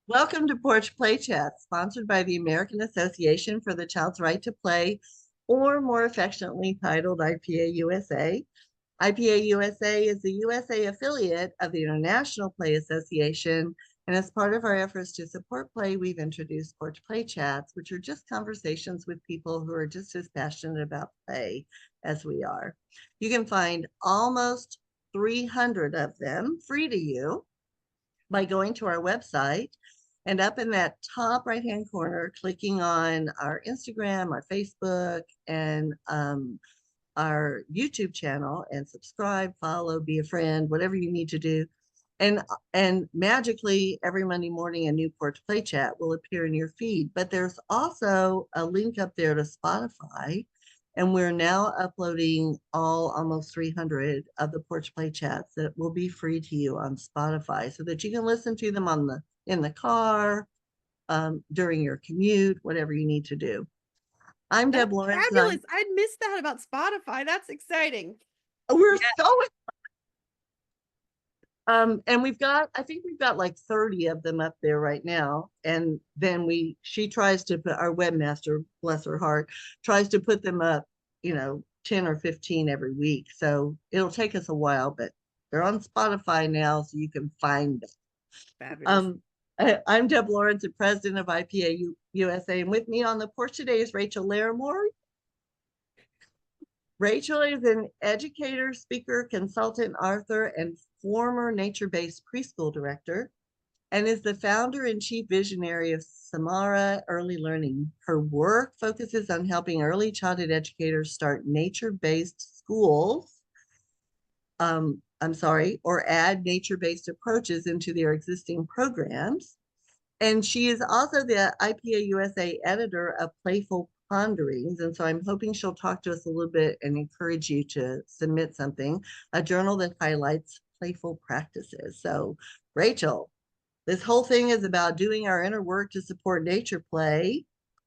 Welcome to Porch Play Chat, sponsored by the American Association for the Child's Right to Play, or more affectionately titled IPA USA. IPA USA is the USA affiliate of the International Play Association, and as part of our efforts to support play, we've introduced Porch Play Chats, which are just conversations with people who are just as passionate about play as we are. You can find almost 300 of them free to you by going to our website and up in that top right hand corner, clicking on our Instagram, our Facebook, and our YouTube channel and subscribe, follow, be a friend, whatever you need to do. And magically every Monday morning a new Porch Play Chat will appear in your feed. But there's also a link up there to Spotify. And we're now uploading almost 300 of the Porch Play Chats that will be free to you on Spotify so that you can listen to them in the car, during your commute, whatever you need to do. I'm That's Deb Lawrence, fabulous. I'd missed that about Spotify. That's exciting. we're Yeah. so and I think we've got like 30 of them up there right now. And then she tries to put our webmaster, bless her heart, tries to put them up, 10 or 15 every week. So it'll take us a while, but they're on Spotify now, so you can find them. Fabulous. I'm Deb Lawrence, the president of IPA USA, and with me on the porch today is Rachel Larimore. Rachel is an educator, speaker, consultant, author, and former nature-based preschool director, and is the founder and chief visionary of Samara Early Learning. Her work focuses on helping early childhood educators start nature-based schools, or add nature-based approaches into their existing programs. And she is also the IPA USA editor of Playful Ponderings. And so I'm hoping she'll talk to us a little bit and encourage you to submit something, a journal that highlights playful practices. So, Rachel, this whole thing is about doing our inner work to support nature play.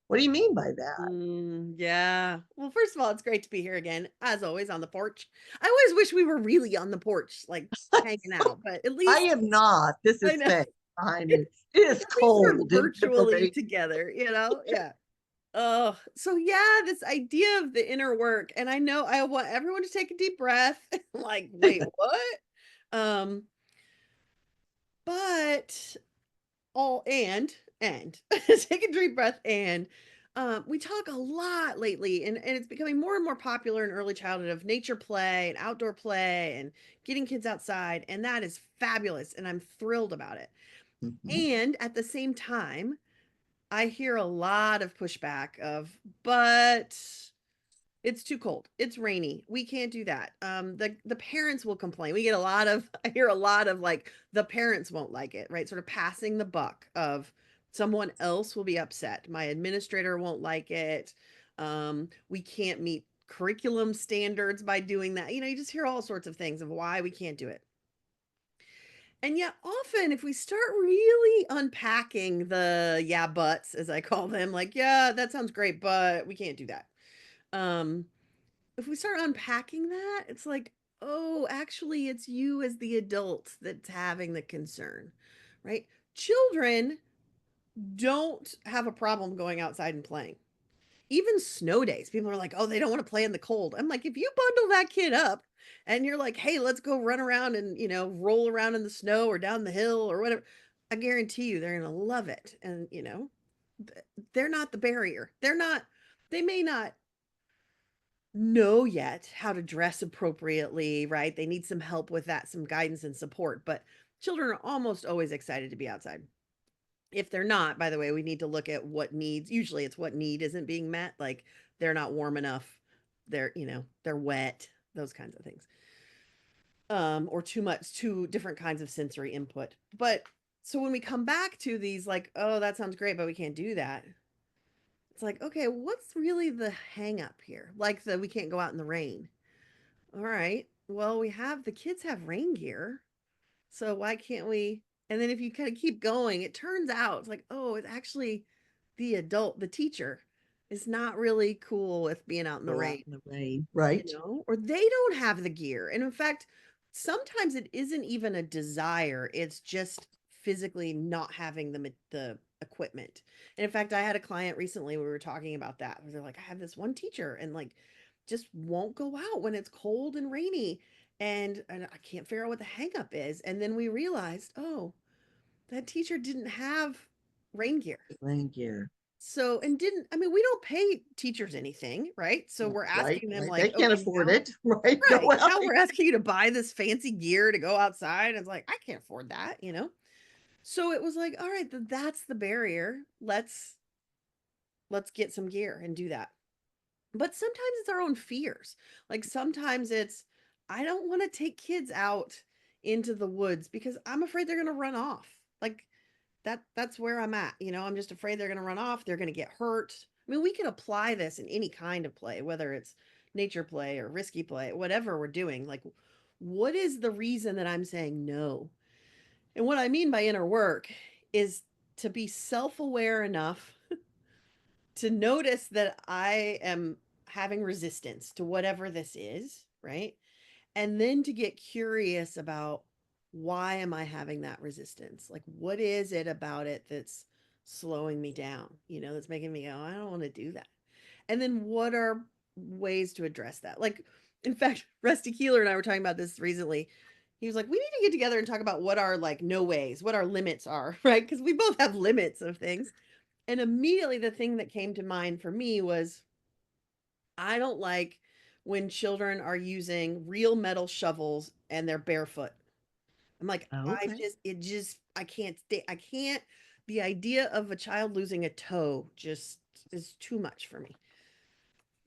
What do you mean by that? Yeah. Well, first of all, it's great to be here again, as always, on the porch. I always wish we were really on the porch, like hanging out, but at I least am not. This I is know. fake behind At me. It is least we're cold in virtually Pennsylvania. together, Yeah. Oh, so yeah, this idea of the inner work. And I know I want everyone to take a deep breath. Like, wait, what? Um, but all and take a deep breath and we talk a lot lately and it's becoming more and more popular in early childhood of nature play and outdoor play and getting kids outside, and that is fabulous and I'm thrilled about it. Mhm. And at the same time, I hear a lot of pushback of, but it's too cold. It's rainy. We can't do that. The parents will complain. We get a lot of I hear a lot of like the parents won't like it, right? Sort of passing the buck of someone else will be upset. My administrator won't like it. We can't meet curriculum standards by doing that. You just hear all sorts of things of why we can't do it. And yet often if we start really unpacking the yeah buts, as I call them, like, yeah, that sounds great, but we can't do that. Um, if we start unpacking that, it's like, oh, actually, it's you as the adult that's having the concern, right? Children don't have a problem going outside and playing. Even snow days, people are like, oh, they don't want to play in the cold. I'm like, if you bundle that kid up and you're like, hey, let's go run around and, roll around in the snow or down the hill or whatever, I guarantee you they're going to love it. And, they're not the barrier. They may not know yet how to dress appropriately, right? They need some help with that, some guidance and support, but children are almost always excited to be outside. If they're not, by the way, we need to look at what needs, usually it's what need isn't being met, like they're not warm enough, they're wet, those kinds of things. Or two different kinds of sensory input. But so when we come back to these like, oh, that sounds great, but we can't do that. It's like, okay, what's really the hang up here? Like we can't go out in the rain. All right. Well, the kids have rain gear. So why can't we? And then if you kind of keep going, it turns out it's like, oh, it's actually the teacher is not really cool with being out in the Go out rain, in the rain, right? or they don't have the gear. And in fact, sometimes it isn't even a desire, it's just physically not having the equipment. And in fact, I had a client recently, we were talking about that. They're like, I have this one teacher and like just won't go out when it's cold and rainy. And I can't figure out what the hang up is. And then we realized, oh, that teacher didn't have rain gear. Thank you. So, and didn't, I mean, we don't pay teachers anything, right? So we're Right, asking them right. They like, can't okay, afford now, it, right? right. Go out. Now we're asking you to buy this fancy gear to go outside. And it's like, I can't afford that, you know? So it was like, all right, that's the barrier. Let's get some gear and do that. But sometimes it's our own fears. Like sometimes it's, I don't want to take kids out into the woods because I'm afraid they're going to run off. Like that's where I'm at. You know, I'm just afraid they're going to run off. They're going to get hurt. I mean, we can apply this in any kind of play, whether it's nature play or risky play, whatever we're doing. Like, what is the reason that I'm saying no? And what I mean by inner work is to be self aware enough to notice that I am having resistance to whatever this is, right? And then to get curious about why am I having that resistance? Like, what is it about it that's slowing me down? You know, that's making me go, I don't want to do that. And then what are ways to address that? Like, in fact, Rusty Keeler and I were talking about this recently. He was like, we need to get together and talk about what our like no ways, what our limits are, right? Because we both have limits of things. And immediately the thing that came to mind for me was I don't like when children are using real metal shovels and they're barefoot. I'm like, Okay. I can't stay, I can't, the idea of a child losing a toe just is too much for me.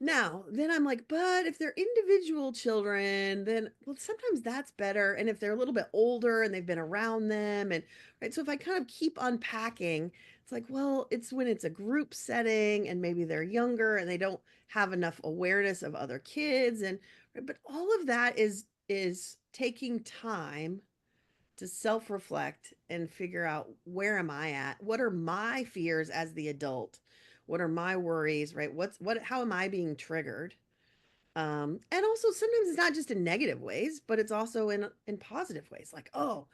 Now, then I'm like, but if they're individual children, then well, sometimes that's better. And if they're a little bit older and they've been around them, and right, so if I kind of keep unpacking, it's like, well, it's when it's a group setting and maybe they're younger and they don't have enough awareness of other kids, and right, but all of that is taking time to self-reflect and figure out where am I at? What are my fears as the adult? What are my worries, right? What how am I being triggered? And also sometimes it's not just in negative ways, but it's also in positive ways. Like, oh,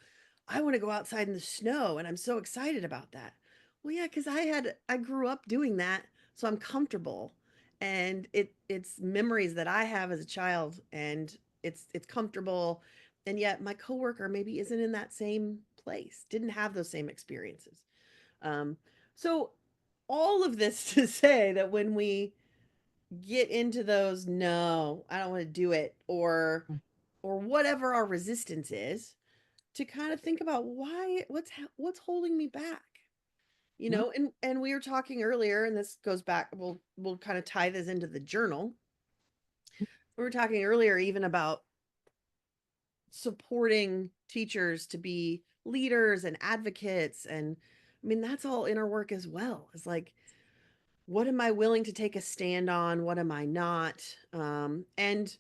I want to go outside in the snow and I'm so excited about that. Well, yeah, because I grew up doing that, so I'm comfortable. And it's memories that I have as a child and it's comfortable. And yet my coworker maybe isn't in that same place, didn't have those same experiences. Um, so all of this to say that when we get into those, no, I don't want to do it, or whatever our resistance is, to kind of think about what's holding me back, you Mhm. know. And we were talking earlier, and this goes back, we'll kind of tie this into the journal. We were talking earlier even about supporting teachers to be leaders and advocates, and I mean that's all inner work as well. It's like, what am I willing to take a stand on, what am I not? And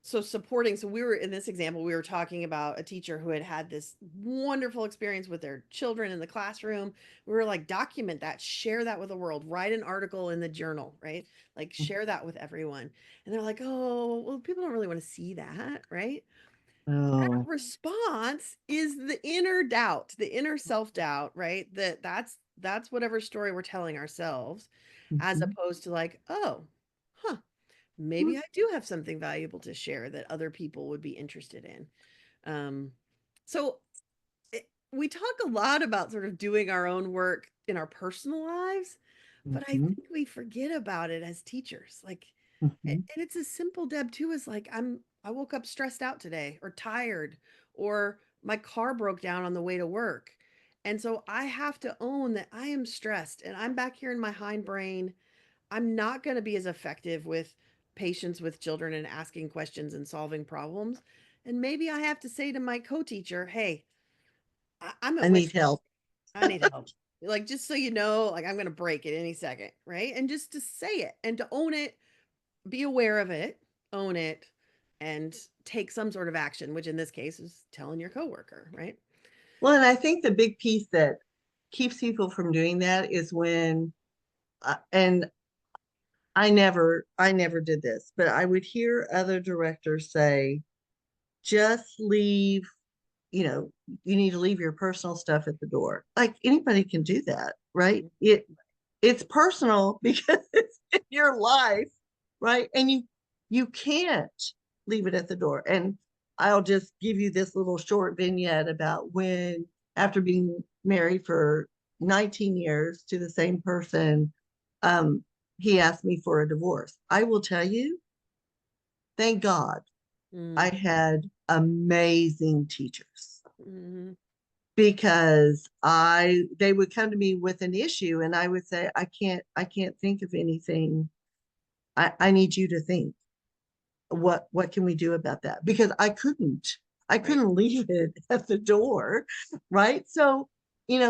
so supporting, so we were in this example, we were talking about a teacher who had had this wonderful experience with their children in the classroom. We were like, document that, share that with the world, write an article in the journal, right? Like share that with everyone. And they're like, oh, well, people don't really want to see that, right? That Oh. response is the inner doubt, the inner self-doubt, right? That's whatever story we're telling ourselves, as Mhm. opposed to like, oh, huh, maybe I do have something valuable to share that other people would be interested in. Um, so we talk a lot about sort of doing our own work in our personal lives, but I Mhm. think we forget about it as teachers. Like, Mhm. and it's as simple, Deb, too, as like I woke up stressed out today or tired, or my car broke down on the way to work. And so I have to own that I am stressed and I'm back here in my hindbrain. I'm not going to be as effective with patients with children and asking questions and solving problems. And maybe I have to say to my co-teacher, hey, I'm I at need wit's end. help. I need help. Like, just so you know, like I'm going to break it any second. Right. And just to say it and to own it, be aware of it, own it, and take some sort of action, which in this case is telling your coworker, right? Well, and I think the big piece that keeps people from doing that is when, and I never did this, but I would hear other directors say, just leave you need to leave your personal stuff at the door. Like anybody can do that, right? Mhm. It's personal because it's in your life, right? And you can't leave it at the door. And I'll just give you this little short vignette about when, after being married for 19 years to the same person, um, he asked me for a divorce. I will tell you, thank God I Mm. had amazing teachers, Mhm. because they would come to me with an issue and I would say, I can't think of anything. I need you to think, what can we do about that? Because I Right. couldn't leave it at the door, right? So,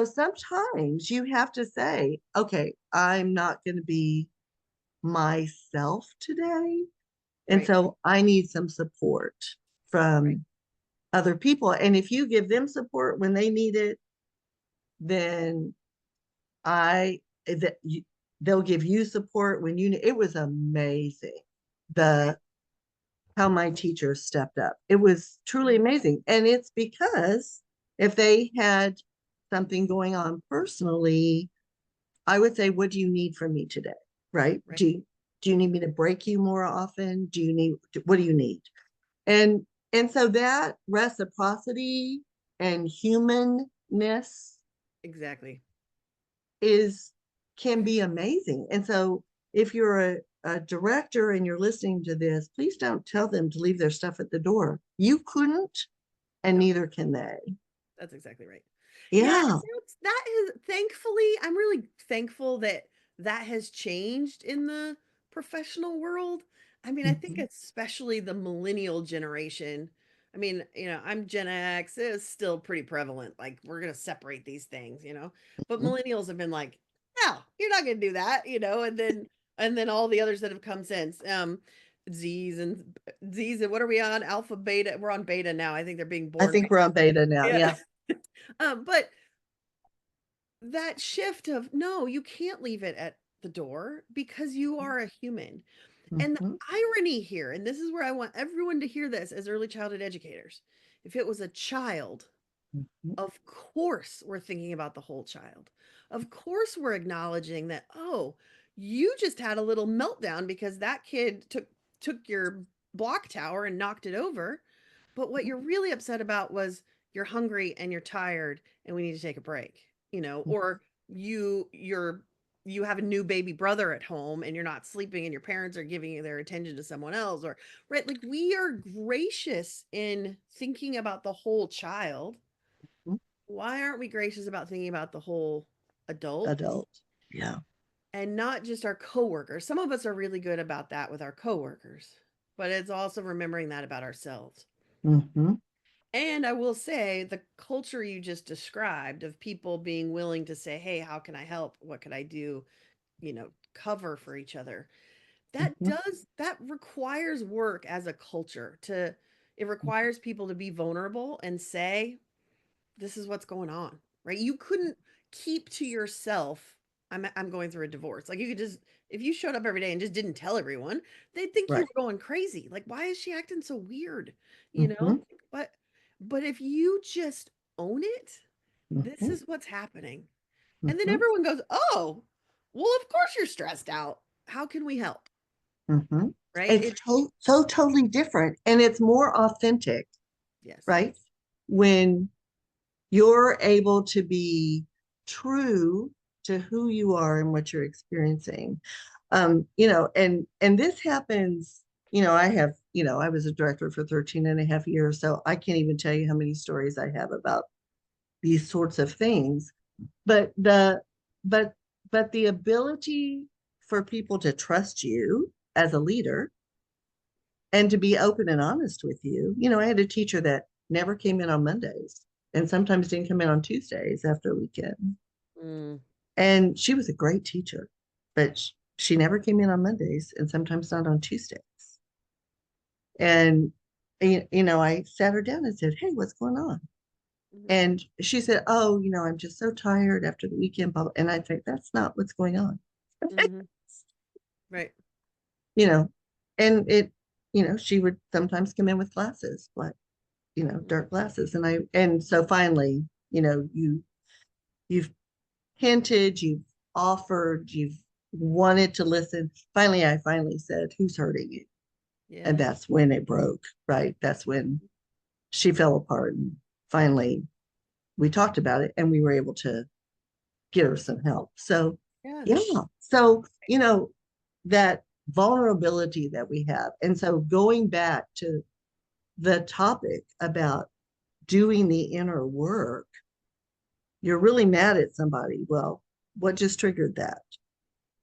sometimes you have to say, okay, I'm not going to be myself today. And Right. so I need some support Right. from other people. And if you give them support when they need it, then I that you, they'll give you support when you. It was amazing Right. the how my teachers stepped up. It was truly Mhm. amazing, and it's because if they had something going on personally, I would say, "What do you need from me today?" Right? Right. Do you need me to break you more often? Do you need what do you need? And and so that reciprocity and humanness Exactly. is can be amazing. And so if you're a director and you're listening to this, please don't tell them to leave their stuff at the door. You couldn't, and No, neither can they. that's exactly right. Yeah, Yeah. that is thankfully, I'm really thankful that that has changed in the professional world. I mean, I think Mhm, especially the millennial generation. I mean, I'm Gen X, it's still pretty prevalent. Like, we're going to separate these things. But mhm. millennials have been like, no, you're not going to do that. And then all the others that have come since. Z's and what are we on? Alpha, beta. We're on beta now. I think they're being I born. think we're on beta now. Yeah. Yeah. But that shift of no, you can't leave it at the door because you are a human. And the Mhm, irony here, and this is where I want everyone to hear this as early childhood educators. If it was a child, mhm, of course we're thinking about the whole child. Of course we're acknowledging that, oh, you just had a little meltdown because that kid took your block tower and knocked it over. But what you're really upset about was you're hungry and you're tired and we need to take a break, mhm, or you have a new baby brother at home and you're not sleeping and your parents are giving you their attention to someone else, or right, like we are gracious in thinking about the whole child. mhm. Why aren't we gracious about thinking about the whole adult Adult. Yeah. and not just our coworkers? Some of us are really good about that with our coworkers, but it's also remembering that about ourselves. Hmm. And I will say the culture you just described of people being willing to say, "Hey, how can I help? What could I do?" Cover for each other. Hmm. That requires work as a culture to it requires people to be vulnerable and say, this is what's going on, right? You couldn't keep to yourself, I'm going through a divorce. Like you could just if you showed up every day and just didn't tell everyone, they'd think you Right. were going crazy. Like, why is she acting so weird? You know? Hmm. But but if you just own it, this Hmm. is what's happening. And then Hmm. everyone goes, "Oh, well, of course you're stressed out. How can we help?" Hmm. Right? It's so totally different, and it's more authentic, Yes. right? When you're able to be true to who you are and what you're experiencing. And this happens, I was a director for 13 and a half years, so I can't even tell you how many stories I have about these sorts of things. But but but the ability for people to trust you as a leader and to be open and honest with you. I had a teacher that never came in on Mondays and sometimes didn't come in on Tuesdays after a weekend. Mm, And she was a great teacher, but she never came in on Mondays and sometimes not on Tuesdays. And, I sat her down and said, "Hey, what's going on?" mhm, And she said, "Oh, I'm just so tired after the weekend." And I'd say, "That's not what's going on." mhm. Right. you know, and she would sometimes come in with classes. What? dark glasses. And so finally, you've hinted, you've offered, you've wanted to listen. Finally, I finally said, "Who's hurting you?" And Yeah. that's when it broke, right? That's when she fell apart. And finally, we talked about it and we were able to get her some help. So, Yeah. yeah. So, that vulnerability that we have. And so, going back to the topic about doing the inner work, you're really mad at somebody. Well, what just triggered that?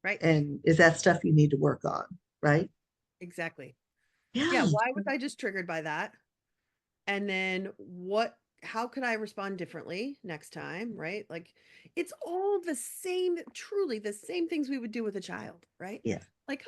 Right. And is that stuff you need to work on? Right. Exactly. Yeah. Yeah. Why was I just triggered by that? And then how could I respond differently next time? Right. Like it's all the same, truly the same things we would do with a child. Right. Yeah. Like,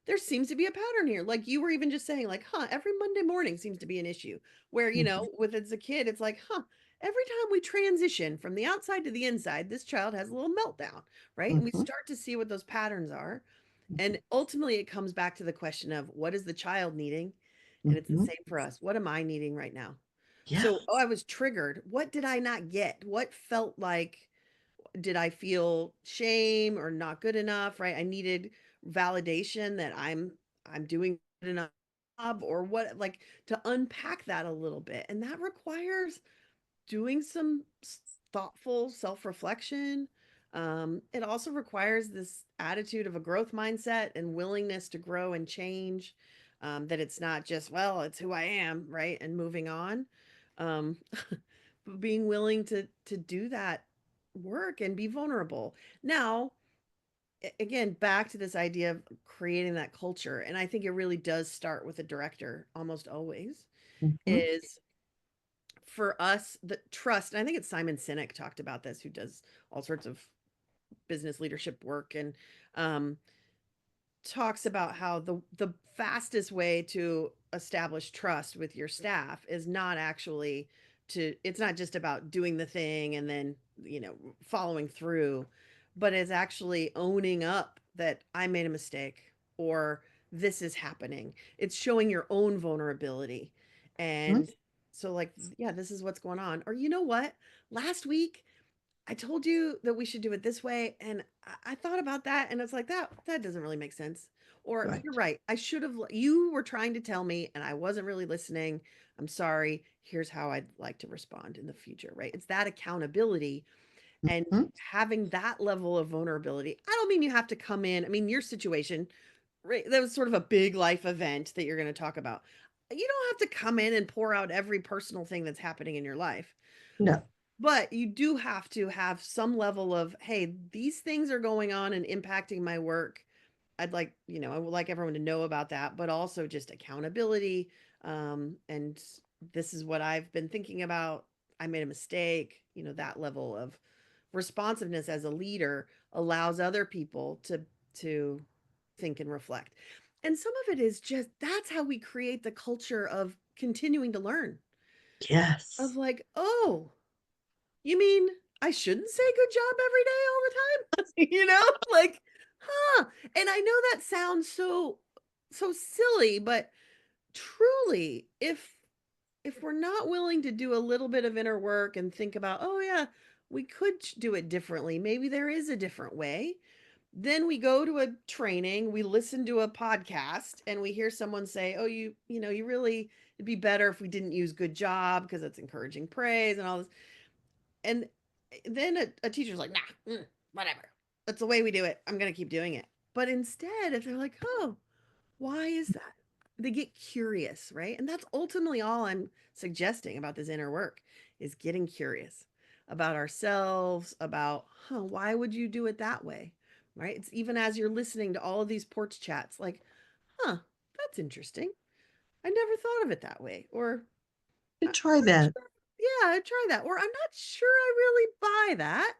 there seems to be a pattern here. Like you were even just saying, like, every Monday morning seems to be an issue where, Mm-hmm. with as a kid, it's like, every time we transition from the outside to the inside, this child has a little meltdown. Right. And we Mm-hmm. start to see what those patterns are. And ultimately, it comes back to the question of what is the child needing? And it's the Mm-hmm. same for us. What am I needing right now? Yeah. So, I was triggered. What did I not get? What felt like, did I feel shame or not good enough? Right. I needed validation that I'm doing good enough job, or what, like to unpack that a little bit. And that requires doing some thoughtful self-reflection. It also requires this attitude of a growth mindset and willingness to grow and change. That it's not just, well, it's who I am, right? And moving on. Um, but being willing to do that work and be vulnerable. Now, again, back to this idea of creating that culture, and I think it really does start with a director almost always, Mm-hmm. is for us the trust. And I think it's Simon Sinek talked about this, who does all sorts of business leadership work, and um, talks about how the fastest way to establish trust with your staff is not actually to it's not just about doing the thing and then following through, but it's actually owning up that I made a mistake, or this is happening. It's showing your own vulnerability. And so, like, yeah, this is what's going on. Or, you know what, last week I told you that we should do it this way, and I thought about that, and it's like that doesn't really make sense. Or Right. you're right, I should have. You were trying to tell me, and I wasn't really listening. I'm sorry. Here's how I'd like to respond in the future. Right? It's that accountability and Mm-hmm. having that level of vulnerability. I don't mean you have to come in. I mean your situation. Right? That was sort of a big life event that you're going to talk about. You don't have to come in and pour out every personal thing that's happening in your life, No. but you do have to have some level of, hey, these things are going on and impacting my work. I would like everyone to know about that, but also just accountability. And this is what I've been thinking about. I made a mistake. That level of responsiveness as a leader allows other people to think and reflect. And some of it is just that's how we create the culture of continuing to learn. Of Yes. like, oh, you mean I shouldn't say good job every day all the time? Like, huh. And I know that sounds so silly, but truly, if we're not willing to do a little bit of inner work and think about, oh yeah, we could do it differently. Maybe there is a different way. Then we go to a training, we listen to a podcast, and we hear someone say, "Oh, you really it'd be better if we didn't use good job because it's encouraging praise and all this." And then a teacher's like, nah, whatever. That's the way we do it. I'm going to keep doing it. But instead, if they're like, oh, why is that? They get curious, right? And that's ultimately all I'm suggesting about this inner work is getting curious about ourselves, about, why would you do it that way? Right? It's even as you're listening to all of these porch chats, like, that's interesting. I never thought of it that way. Or To I'm try not that. sure. Yeah, try that. Or I'm not sure I really buy that,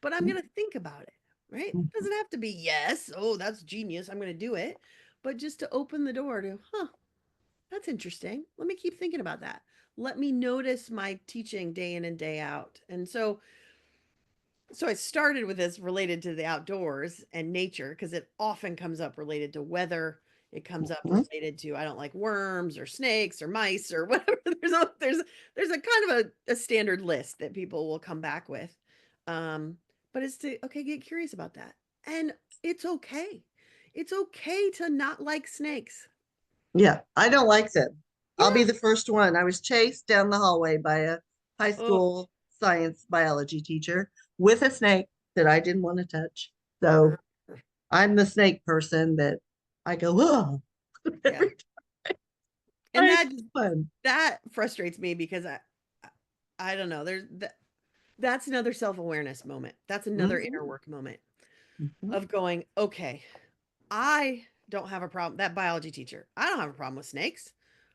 but I'm going to think about it, right? Mhm. Doesn't have to be yes. Oh, that's genius. I'm going to do it. But just to open the door to, that's interesting. Let me keep thinking about that. Let me notice my teaching day in and day out. And so I started with this related to the outdoors and nature because it often comes up related to weather It comes up Mhm. related to I don't like worms or snakes or mice or whatever. There's a kind of a standard list that people will come back with. Um, but it's to okay, get curious about that. And it's okay. It's okay to not like snakes. Yeah, I don't like them. I'll be Yeah. the first one. I was chased down the hallway by a high Oh, school science biology teacher with a snake that I didn't want to touch. So I'm the snake person that I go, oh, yeah. every And time. It's fun. that frustrates me because I don't know. That's another self-awareness moment. That's another inner Mhm, work moment mhm, of going, okay, I don't have a problem. That biology teacher, I don't have a problem with snakes.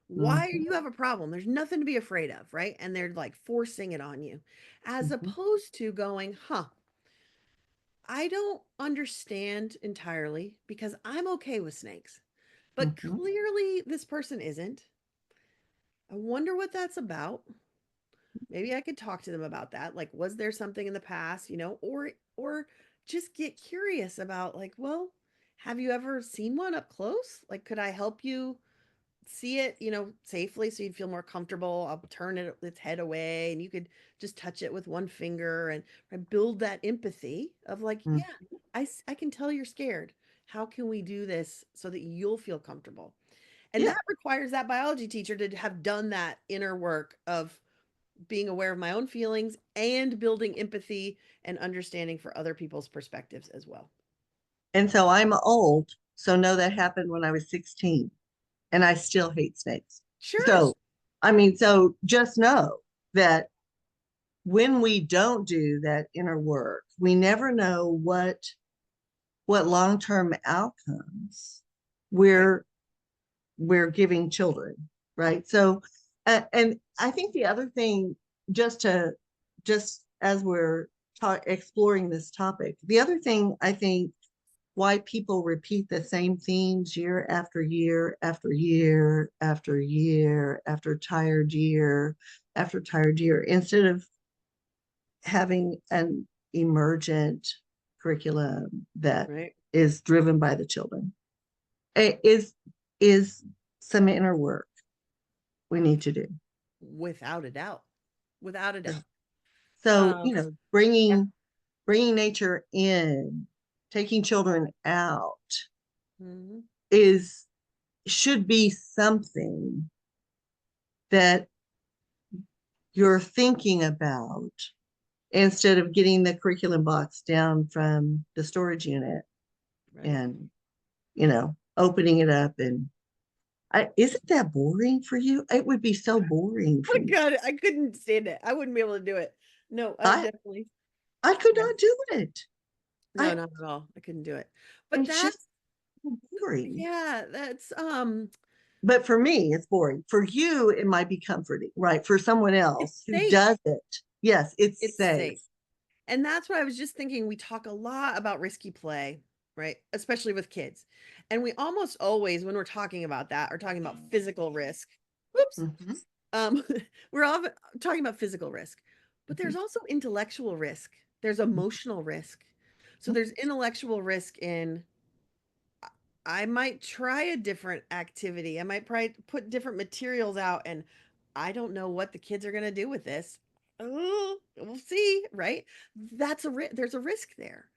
Why do mhm, you have a problem? There's nothing to be afraid of, right? And they're like forcing it on you, as mhm, opposed to going, huh, I don't understand entirely because I'm okay with snakes. But mhm, clearly, this person isn't. I wonder what that's about. Maybe I could talk to them about that. Like, was there something in the past, or just get curious about like, well, have you ever seen one up close? Like, could I help you see it, safely so you'd feel more comfortable? I'll turn its head away and you could just touch it with one finger and build that empathy of like, mhm. yeah, I can tell you're scared. How can we do this so that you'll feel comfortable? And Yeah. that requires that biology teacher to have done that inner work of being aware of my own feelings and building empathy and understanding for other people's perspectives as well. And so I'm old. So no, that happened when I was 16 and I still hate snakes. Sure. So, I mean, so just know that when we don't do that inner work, we never know what long-term outcomes Right. we're we're giving children, right? So, and I think the other thing, just as we're exploring this topic, the other thing I think why people repeat the same themes year after year after year after year after tired year after tired year instead of having an emergent curriculum that Right. is driven by the children is some inner work we need to do. Without a doubt. Without a Yeah. doubt. So, Um, yeah. bringing nature in, taking children out Mhm. is should be something that you're thinking about instead of getting the curriculum box down from the storage unit Right. and opening it up and isn't that boring for you? It would be so boring Oh for me. God, I couldn't stand it. I wouldn't be able to do it. No, I I definitely, I could yeah. not do it. No, I not at all. I couldn't do it. But it's just that's, boring. yeah, that's, But for me, it's boring. For you, it might be comforting, right? For someone it's else who safe. does it, yes, it's It's safe. safe. And that's what I was just thinking. We talk a lot about risky play, right? Especially with kids. And we almost always, when we're talking about that, are talking about physical risk. Whoops. Mhm, Um, we're all talking about physical risk, but mhm, there's also intellectual risk. There's emotional risk. So mhm, there's intellectual risk in I might try a different activity. I might put different materials out and I don't know what the kids are going to do with this. Oh, we'll see, right? There's a risk there.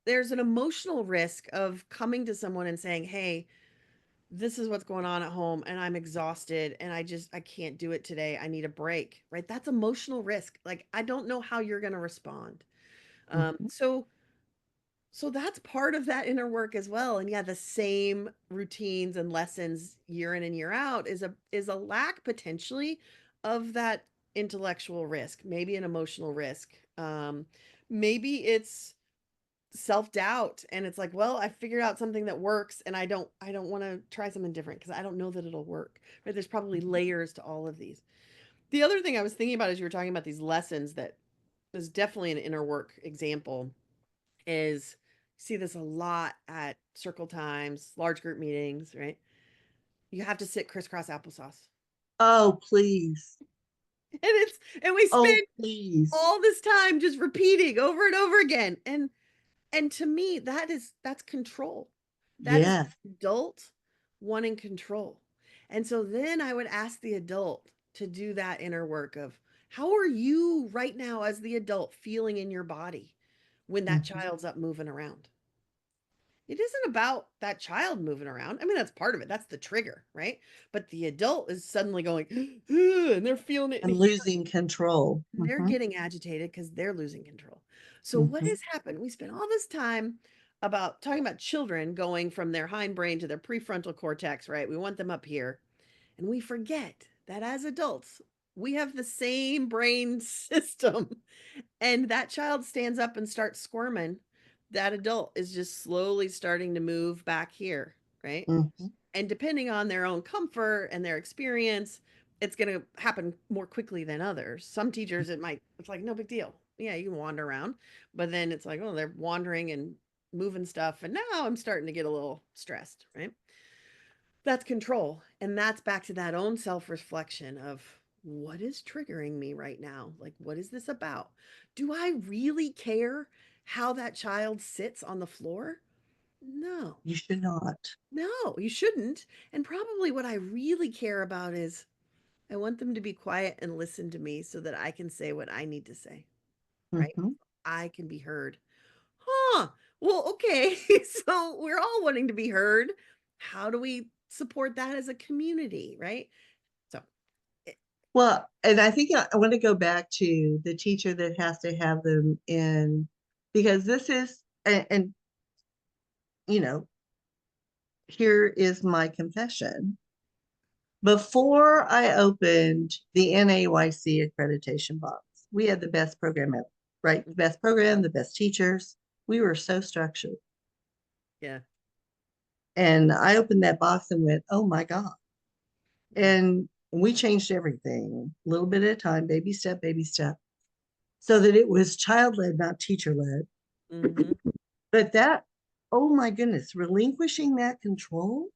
There's an emotional risk of coming to someone and saying, "Hey, this is what's going on at home and I'm exhausted and I can't do it today. I need a break." Right? That's emotional risk. Like I don't know how you're going to respond. mhm. So that's part of that inner work as well. And yeah, the same routines and lessons year in and year out is a lack potentially of that intellectual risk, maybe an emotional risk. Maybe it's self-doubt and it's like, well, I figured out something that works and I don't want to try something different because I don't know that it'll work. Right? There's probably layers to all of these. The other thing I was thinking about as you were talking about these lessons that is definitely an inner work example is see this a lot at circle times, large group meetings, right? You have to sit crisscross applesauce. Oh, please. And we Oh, spend please. all this time just repeating over and over again. And to me, that's control. That is Yeah. adult wanting control. And so then I would ask the adult to do that inner work of how are you right now as the adult feeling in your body when that Mhm. child's up moving around? It isn't about that child moving around. I mean, that's part of it. That's the trigger, right? But the adult is suddenly going, and they're feeling it. And losing control. And they're getting agitated because they're losing control. So what Mhm. has happened? We spent all this time about talking about children going from their hindbrain to their prefrontal cortex, right? We want them up here. And we forget that as adults, we have the same brain system. And that child stands up and starts squirming. That adult is just slowly starting to move back here, right? Mhm. And depending on their own comfort and their experience, it's going to happen more quickly than others. Some teachers, it's like, no big deal. Yeah, you can wander around. But then it's like, oh, they're wandering and moving stuff. And now I'm starting to get a little stressed, right? That's control. And that's back to that own self reflection of what is triggering me right now? Like, what is this about? Do I really care how that child sits on the floor? No. You should not. No, you shouldn't. And probably what I really care about is I want them to be quiet and listen to me so that I can say what I need to say, right? Mhm. I can be heard. Huh. Well, okay. So we're all wanting to be heard. How do we support that as a community, right? So, it, Well, and I think I want to go back to the teacher that has to have them in, because this is, and you know, here is my confession. Before I opened the NAYC accreditation box, we had the best program ever, right? The best program, the best teachers. We were so structured. yeah. And I opened that box and went, oh my God. Mm, And we changed everything, a little bit at a time, baby step, so that it was child led, not teacher led. mhm. But that, oh my goodness, relinquishing that control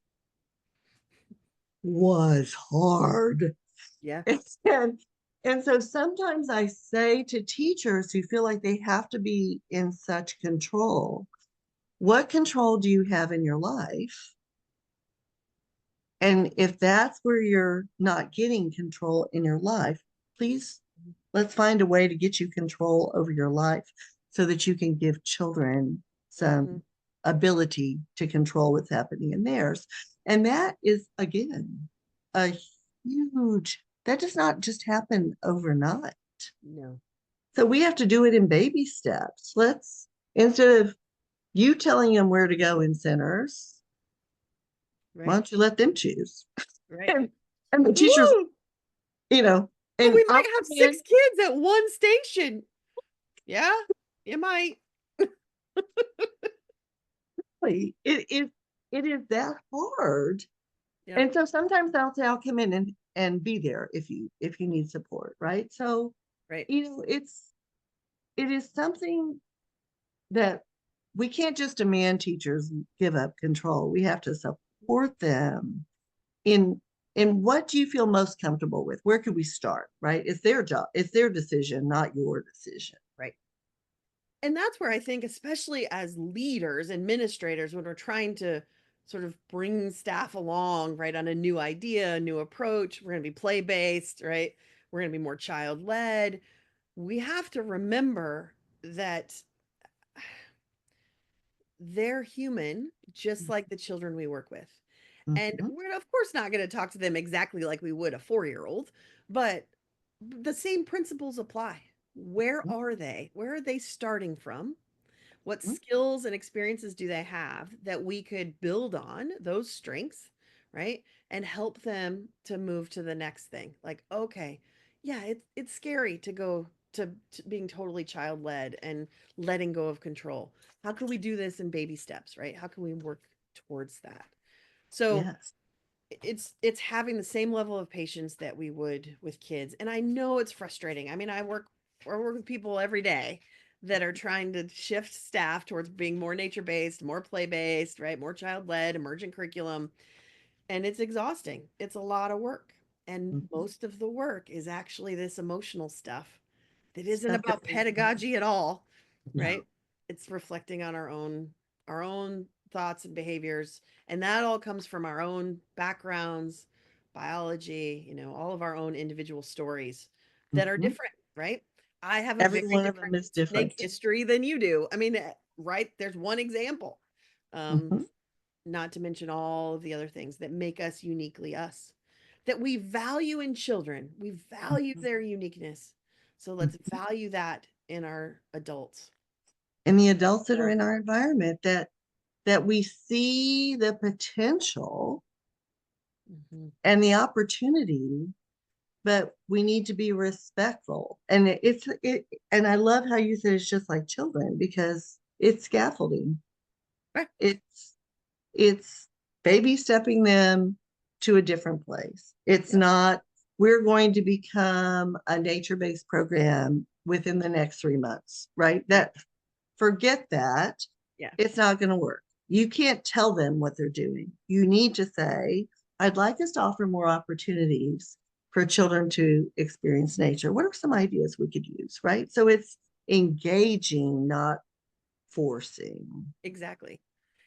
was hard. Yeah. And, and so sometimes I say to teachers who feel like they have to be in such control, what control do you have in your life? And if that's where you're not getting control in your life, please let's find a way to get you control over your life so that you can give children Mhm. some ability to control what's happening in theirs. And that is, again, a that does not just happen overnight. No. So we have to do it in baby steps. Let's, instead of you telling them where to go in centers, why Right. don't you let them choose? Right. And, and the teachers, Woo! you know, But and we I'll might have come in. 6 kids at one station. Yeah. You might. It is that hard. Yep. And so sometimes I'll say I'll come in and be there if you need support, right? So, Right. it is something that we can't just demand teachers give up control. We have to support them in what do you feel most comfortable with? Where could we start, right? It's their job, it's their decision, not your decision. Right. And that's where I think, especially as leaders, administrators, when we're trying to sort of bring staff along, right, on a new idea, a new approach, we're going to be play based, right? We're going to be more child led. We have to remember that they're human, just like the children we work with. And Mhm. we're, of course, not going to talk to them exactly like we would a 4-year-old, but the same principles apply. Where Mhm. are they? Where are they starting from? What Mhm. skills and experiences do they have that we could build on those strengths, right? And help them to move to the next thing. Like, okay, yeah, it's scary to go to being totally child led and letting go of control. How can we do this in baby steps, right? How can we work towards that? So Yes. it's having the same level of patience that we would with kids. And I know it's frustrating. I mean, I work with people every day that are trying to shift staff towards being more nature based, more play based, right? More child led, emergent curriculum. And it's exhausting. It's a lot of work. And Mhm. most of the work is actually this emotional stuff that isn't Stuff that about they don't know. pedagogy at all, No. right? It's reflecting on our own thoughts and behaviors. And that all comes from our own backgrounds, biology, all of our own individual stories that are Mhm. different, right? I have a Every very one of them different is snake different. history than you do. I mean, right? There's one example. Um, Mhm. not to mention all of the other things that make us uniquely us, that we value in children. We value Mhm. their uniqueness. So let's Mhm. value that in our adults. And the adults that are So, in our environment, that we see the potential mhm, and the opportunity, but we need to be respectful. And and I love how you said it's just like children, because it's scaffolding. right. It's it's baby stepping them to a different place. It's Yep. not, we're going to become a nature-based program within the next 3 months, right? Right. That, forget that. Yeah. It's not going to work. You can't tell them what they're doing. You need to say, I'd like us to offer more opportunities for children to experience nature. What are some ideas we could use, right? So it's engaging, not forcing. Exactly.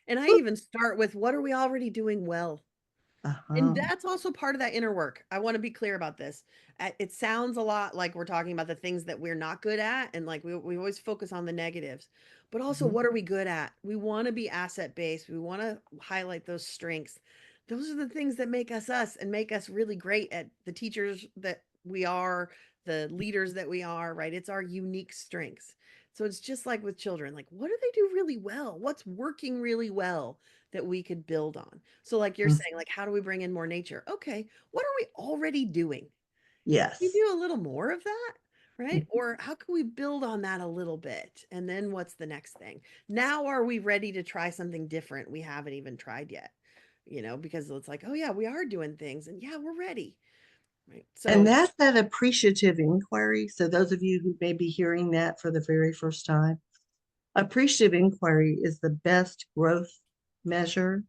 And I even start with what are we already doing well? And Uh-huh. that's also part of that inner work. I want to be clear about this. It sounds a lot like we're talking about the things that we're not good at. And like we always focus on the negatives, but also Mhm. what are we good at? We want to be asset based. We want to highlight those strengths. Those are the things that make us us and make us really great at the teachers that we are, the leaders that we are, right? It's our unique strengths. So it's just like with children, like what do they do really well? What's working really well that we could build on? So like you're Mhm. saying, like, how do we bring in more nature? Okay, what are we already doing? Can we Yes. do a little more of that? Right? Mhm. Or how can we build on that a little bit? And then what's the next thing? Now are we ready to try something different we haven't even tried yet? Because it's like, oh yeah, we are doing things and yeah, we're ready. Right. And So that's that appreciative inquiry. So those of you who may be hearing that for the very first time, appreciative inquiry is the best growth measure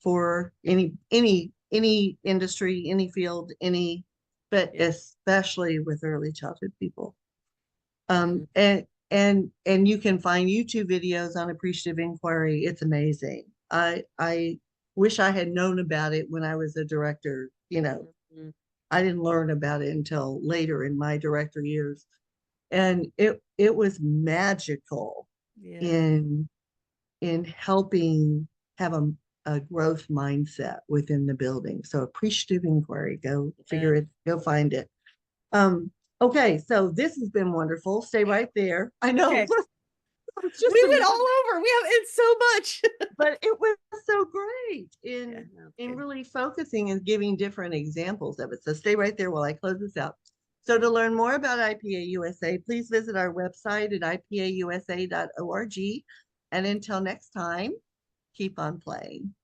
for any industry, any field, but yeah. especially with early childhood people. Mhm. And you can find YouTube videos on appreciative inquiry. It's amazing. I wish I had known about it when I was a director. Mhm. I didn't learn about it until later in my director years. And it was magical Yeah. in helping have a growth mindset within the building. So appreciative inquiry, go Yeah. figure it, go find it. Um, okay, so this has been wonderful. Stay right there. I know Okay. it's We just a went all one, over. We have it's so much. but it was so great Yeah, in no, it's good. really focusing and giving different examples of it. So stay right there while I close this out. So to learn more about IPA USA, please visit our website at ipausa.org. And until next time, keep on playing.